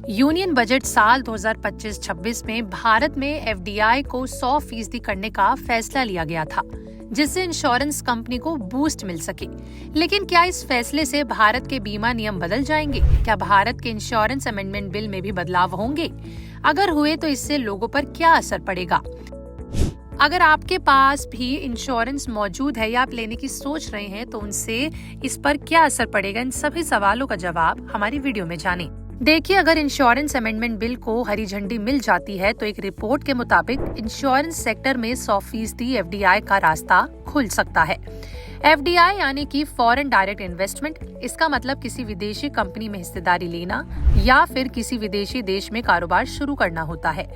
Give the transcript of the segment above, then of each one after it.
Union budget साल 2025-26 में भारत में एफडीआई को 100% करने का फैसला लिया गया था, जिससे इंश्योरेंस कंपनी को बूस्ट मिल सके। लेकिन क्या इस फैसले से भारत के बीमा नियम बदल जाएंगे? क्या भारत के इंश्योरेंस अमेंडमेंट बिल में भी बदलाव होंगे? अगर हुए तो इससे लोगों पर क्या असर पड़ेगा? अगर आपके पास भी इंश्योरेंस मौजूद है या आप लेने की सोच रहे हैं तो उनसे इस पर क्या असर पड़ेगा, इन सभी सवालों का जवाब हमारी वीडियो में जानें। देखिए, अगर इंश्योरेंस अमेंडमेंट बिल को हरी झंडी मिल जाती है तो एक रिपोर्ट के मुताबिक इंश्योरेंस सेक्टर में 100% एफडीआई का रास्ता खुल सकता है। एफडीआई यानी कि फॉरेन डायरेक्ट इन्वेस्टमेंट। इसका मतलब किसी विदेशी कंपनी में हिस्सेदारी लेना या फिर किसी विदेशी देश में कारोबार शुरू करना होता है।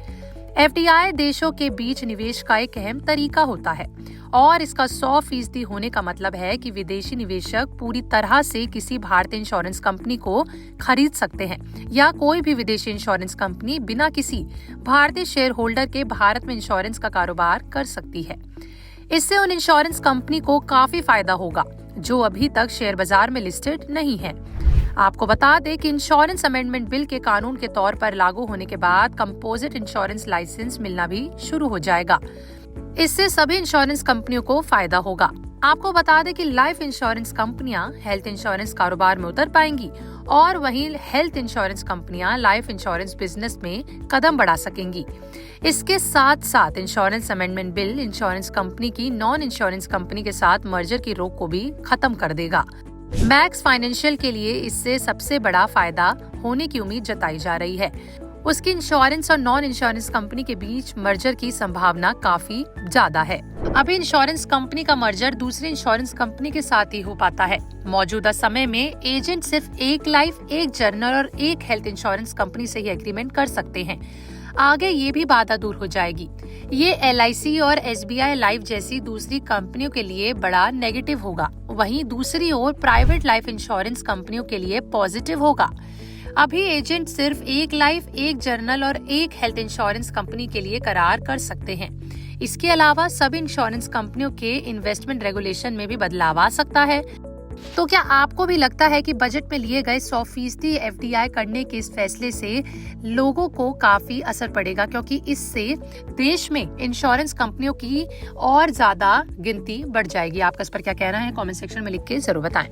एफडीआई देशों के बीच निवेश का एक अहम तरीका होता है और इसका 100% होने का मतलब है कि विदेशी निवेशक पूरी तरह से किसी भारतीय इंश्योरेंस कंपनी को खरीद सकते हैं या कोई भी विदेशी इंश्योरेंस कंपनी बिना किसी भारतीय शेयर होल्डर के भारत में इंश्योरेंस का कारोबार कर सकती है। इससे उन इंश्योरेंस कंपनी को काफी फायदा होगा जो अभी तक शेयर बाजार में लिस्टेड नहीं है। आपको बता दें कि इंश्योरेंस अमेंडमेंट बिल के कानून के तौर पर लागू होने के बाद कंपोजिट इंश्योरेंस लाइसेंस मिलना भी शुरू हो जाएगा। इससे सभी इंश्योरेंस कंपनियों को फायदा होगा। आपको बता दें कि लाइफ इंश्योरेंस कंपनियां हेल्थ इंश्योरेंस कारोबार में उतर पाएंगी और वहीं हेल्थ इंश्योरेंस कंपनियां लाइफ इंश्योरेंस बिजनेस में कदम बढ़ा सकेंगी। इसके साथ साथ insurance amendment bill insurance company की नॉन इंश्योरेंस कंपनी के साथ मर्जर की रोक को भी खत्म कर देगा। मैक्स फाइनेंशियल के लिए इससे सबसे बड़ा फायदा होने की उम्मीद जताई जा रही है। उसकी इंश्योरेंस और नॉन इंश्योरेंस कंपनी के बीच मर्जर की संभावना काफी ज्यादा है। अभी इंश्योरेंस कंपनी का मर्जर दूसरी इंश्योरेंस कंपनी के साथ ही हो पाता है। मौजूदा समय में एजेंट सिर्फ एक लाइफ, एक जर्नल और एक हेल्थ इंश्योरेंस कंपनी से ही एग्रीमेंट कर सकते हैं। आगे ये भी बाधा दूर हो जाएगी। ये एलआईसी और एसबीआई लाइफ जैसी दूसरी कंपनियों के लिए बड़ा नेगेटिव होगा। वहीं दूसरी ओर प्राइवेट लाइफ इंश्योरेंस कंपनियों के लिए पॉजिटिव होगा। अभी एजेंट सिर्फ एक लाइफ, एक जर्नल और एक हेल्थ इंश्योरेंस कंपनी के लिए करार कर सकते हैं। इसके अलावा सभी इंश्योरेंस कंपनियों के इन्वेस्टमेंट रेगुलेशन में भी बदलाव आ सकता है। तो क्या आपको भी लगता है कि बजट में लिए गए 100% एफडीआई करने के इस फैसले से लोगों को काफी असर पड़ेगा, क्योंकि इससे देश में इंश्योरेंस कंपनियों की और ज्यादा गिनती बढ़ जाएगी? आपका इस पर क्या कहना है? कमेंट सेक्शन में लिख के जरूर बताएं।